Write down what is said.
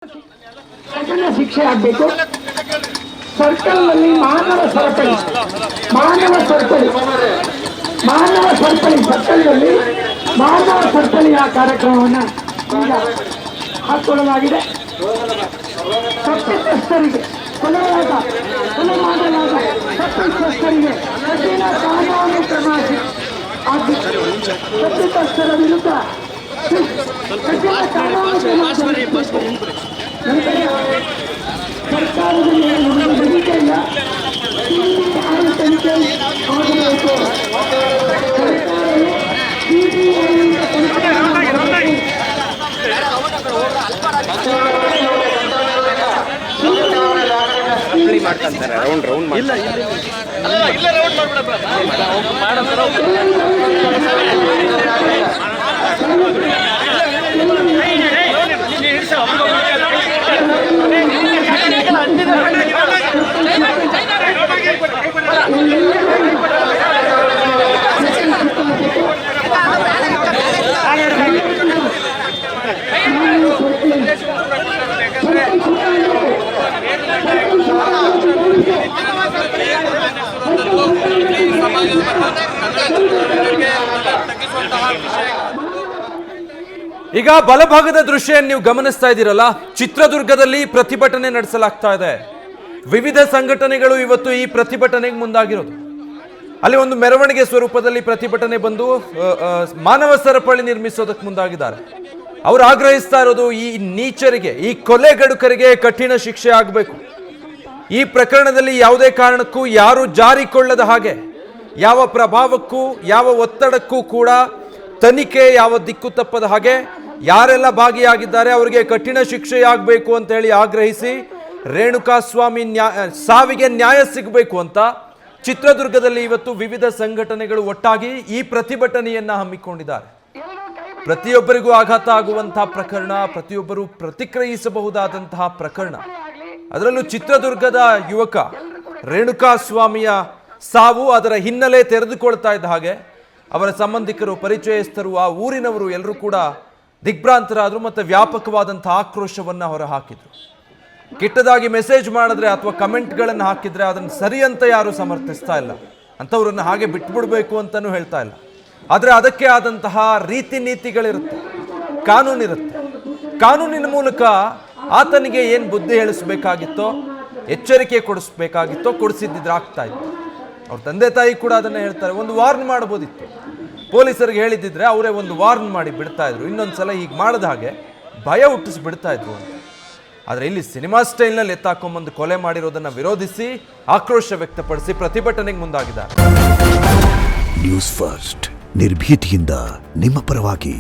ಕಠಿಣ ಶಿಕ್ಷೆ ಆಗಬೇಕು. ಸರ್ಕಲ್ನಲ್ಲಿ ಮಾನವ ಸರಪಳಿ ಸರ್ಕಲ್ನಲ್ಲಿ ಮಾನವ ಸರಪಳಿಯ ಕಾರ್ಯಕ್ರಮವನ್ನು ಈಗ ಹಾಕಿಕೊಳ್ಳಲಾಗಿದೆ. ತಪ್ಪಿತಸ್ಥರಿಗೆ ಕೊಲೆ ಮಾಡಲಾದ ತಪ್ಪಿತಸ್ಥರಿಗೆ ಕಠಿಣ ಕಾನೂನು ಕ್ರಮ ತಪ್ಪಿತಸ್ಥರ ವಿರುದ್ಧ ಕಠಿಣ ಕಾನೂನು ಕ್ರಮ ಸರ್ಕಾರದಲ್ಲಿ ನಂಬಿಕೆ ಇಲ್ಲ. ತನಿಖೆ ಆಗಬೇಕು. ಮಾಡ್ತಾರೆ ರೌಂಡ್ ಇಲ್ಲ ಈಗ ಬಲಭಾಗದ ದೃಶ್ಯ ನೀವು ಗಮನಿಸ್ತಾ ಇದ್ದೀರಲ್ಲ, ಚಿತ್ರದುರ್ಗದಲ್ಲಿ ಪ್ರತಿಭಟನೆ ನಡೆಸಲಾಗ್ತಾ ಇದೆ. ವಿವಿಧ ಸಂಘಟನೆಗಳು ಇವತ್ತು ಈ ಪ್ರತಿಭಟನೆಗೆ ಮುಂದಾಗಿರೋದು. ಅಲ್ಲಿ ಒಂದು ಮೆರವಣಿಗೆ ಸ್ವರೂಪದಲ್ಲಿ ಪ್ರತಿಭಟನೆ ಬಂದು ಮಾನವ ಸರಪಳಿ ನಿರ್ಮಿಸೋದಕ್ಕೆ ಮುಂದಾಗಿದ್ದಾರೆ. ಅವರು ಆಗ್ರಹಿಸ್ತಾ ಇರೋದು ಈ ನೀಚರಿಗೆ, ಈ ಕೊಲೆಗಡುಕರಿಗೆ ಕಠಿಣ ಶಿಕ್ಷೆ ಆಗಬೇಕು. ಈ ಪ್ರಕರಣದಲ್ಲಿ ಯಾವುದೇ ಕಾರಣಕ್ಕೂ ಯಾರು ಜಾರಿಕೊಳ್ಳದ ಹಾಗೆ, ಯಾವ ಪ್ರಭಾವಕ್ಕೂ ಯಾವ ಒತ್ತಡಕ್ಕೂ ಕೂಡ ತನಿಖೆ ಯಾವ ದಿಕ್ಕು ತಪ್ಪದ ಹಾಗೆ ಯಾರೆಲ್ಲ ಭಾಗಿಯಾಗಿದ್ದಾರೆ ಅವರಿಗೆ ಕಠಿಣ ಶಿಕ್ಷೆಯಾಗಬೇಕು ಅಂತ ಹೇಳಿ ಆಗ್ರಹಿಸಿ ರೇಣುಕಾಸ್ವಾಮಿ ಸಾವಿಗೆ ನ್ಯಾಯ ಸಿಗಬೇಕು ಅಂತ ಚಿತ್ರದುರ್ಗದಲ್ಲಿ ಇವತ್ತು ವಿವಿಧ ಸಂಘಟನೆಗಳು ಒಟ್ಟಾಗಿ ಈ ಪ್ರತಿಭಟನೆಯನ್ನ ಹಮ್ಮಿಕೊಂಡಿದ್ದಾರೆ. ಪ್ರತಿಯೊಬ್ಬರಿಗೂ ಆಘಾತ ಆಗುವಂತಹ ಪ್ರಕರಣ, ಪ್ರತಿಯೊಬ್ಬರು ಪ್ರತಿಕ್ರಿಯಿಸಬಹುದಾದಂತಹ ಪ್ರಕರಣ. ಅದರಲ್ಲೂ ಚಿತ್ರದುರ್ಗದ ಯುವಕ ರೇಣುಕಾಸ್ವಾಮಿಯ ಸಾವು, ಅದರ ಹಿನ್ನೆಲೆ ತೆರೆದುಕೊಳ್ತಾ ಇದ್ದ ಹಾಗೆ ಅವರ ಸಂಬಂಧಿಕರು, ಪರಿಚಯಸ್ಥರು, ಆ ಊರಿನವರು ಎಲ್ಲರೂ ಕೂಡ ದಿಗ್ಭ್ರಾಂತರಾದರು ಮತ್ತು ವ್ಯಾಪಕವಾದಂತಹ ಆಕ್ರೋಶವನ್ನು ಹೊರಹಾಕಿದ್ರು. ಕೆಟ್ಟದಾಗಿ ಮೆಸೇಜ್ ಮಾಡಿದ್ರೆ ಅಥವಾ ಕಮೆಂಟ್ಗಳನ್ನು ಹಾಕಿದ್ರೆ ಅದನ್ನು ಸರಿ ಅಂತ ಯಾರು ಸಮರ್ಥಿಸ್ತಾ ಇಲ್ಲ, ಅಂಥವ್ರನ್ನ ಹಾಗೆ ಬಿಟ್ಬಿಡ್ಬೇಕು ಅಂತಲೂ ಹೇಳ್ತಾ ಇಲ್ಲ. ಆದರೆ ಅದಕ್ಕೆ ಆದಂತಹ ರೀತಿ ನೀತಿಗಳಿರುತ್ತೆ, ಕಾನೂನಿರುತ್ತೆ. ಕಾನೂನಿನ ಮೂಲಕ ಆತನಿಗೆ ಏನು ಬುದ್ಧಿ ಹೇಳಿಸ್ಬೇಕಾಗಿತ್ತೋ, ಎಚ್ಚರಿಕೆ ಕೊಡಿಸ್ಬೇಕಾಗಿತ್ತೋ ಕೊಡಿಸಿದ್ದಿದ್ರೆ ಆಗ್ತಾ ಇತ್ತು. ಅವ್ರ ತಂದೆ ತಾಯಿ ಕೂಡ ಅದನ್ನು ಹೇಳ್ತಾರೆ. ಒಂದು ವಾರ್ನ್ ಮಾಡ್ಬೋದಿತ್ತು, ಪೊಲೀಸರಿಗೆ ಹೇಳಿದ್ದಿದ್ರೆ ಅವರೇ ಒಂದು ವಾರ್ನ್ ಮಾಡಿ ಬಿಡ್ತಾ ಇದ್ರು, ಇನ್ನೊಂದ್ಸಲ ಹೀಗೆ ಮಾಡಿದ ಹಾಗೆ ಭಯ ಹುಟ್ಟಿಸಿ ಬಿಡ್ತಾ ಇದ್ರು ಅಂತ. ಆದರೆ ಇಲ್ಲಿ ಸಿನಿಮಾ ಸ್ಟೈಲ್ನಲ್ಲಿ ಎತ್ತಾಕೊಂಬಂದು ಕೊಲೆ ಮಾಡಿರೋದನ್ನು ವಿರೋಧಿಸಿ ಆಕ್ರೋಶ ವ್ಯಕ್ತಪಡಿಸಿ ಪ್ರತಿಭಟನೆಗೆ ಮುಂದಾಗಿದ್ದಾರೆ. ನ್ಯೂಸ್ ಫಸ್ಟ್, ನಿರ್ಭೀತಿಯಿಂದ ನಿಮ್ಮ ಪರವಾಗಿ.